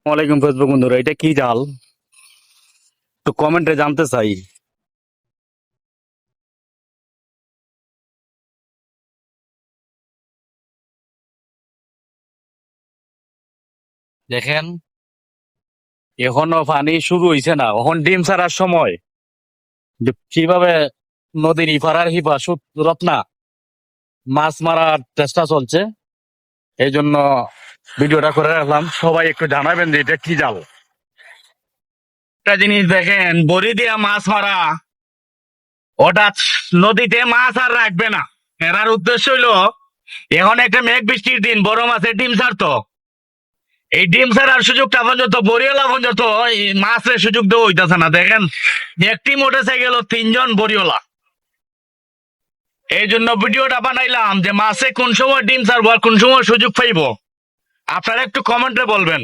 ওয়ালাইকুম ফেসবুক বন্ধুরা, এটা কি জাল? একটু কমেন্টে জানতে চাই। দেখেন, এখনো পানি শুরু হইছে না, এখন ডিম ছাড়ার সময়। যে কিভাবে নদীর ইপার আর হিপা রত্না মাছ মারার চেষ্টা চলছে, এই জন্য ভিডিওটা করে রাখলাম। সবাই একটু জানাবেন যে এটা কি জাল। একটা জিনিস দেখেন, বড়ি দিয়া মাছ মারা, হঠাৎ নদীতে মাছ আর রাখবে না। এরার উদ্দেশ্য হইলো, এখন একটা মেঘ বৃষ্টির দিন, বড় মাছের ডিম ছাড়তো। এই ডিম ছাড়ার সুযোগটা পর্যন্ত বরিওলা পর্যন্ত এই মাছের সুযোগ দেওয়া হইতেছে না। দেখেন, একটি মোটরসাইকেল 3জন বরিওলা। এই জন্য ভিডিওটা বানাইলাম যে মাছে কোন সময় ডিম ছাড়বো আর কোন সময় সুযোগ পাইবো। আপনারা একটু কমেন্টে বলবেন।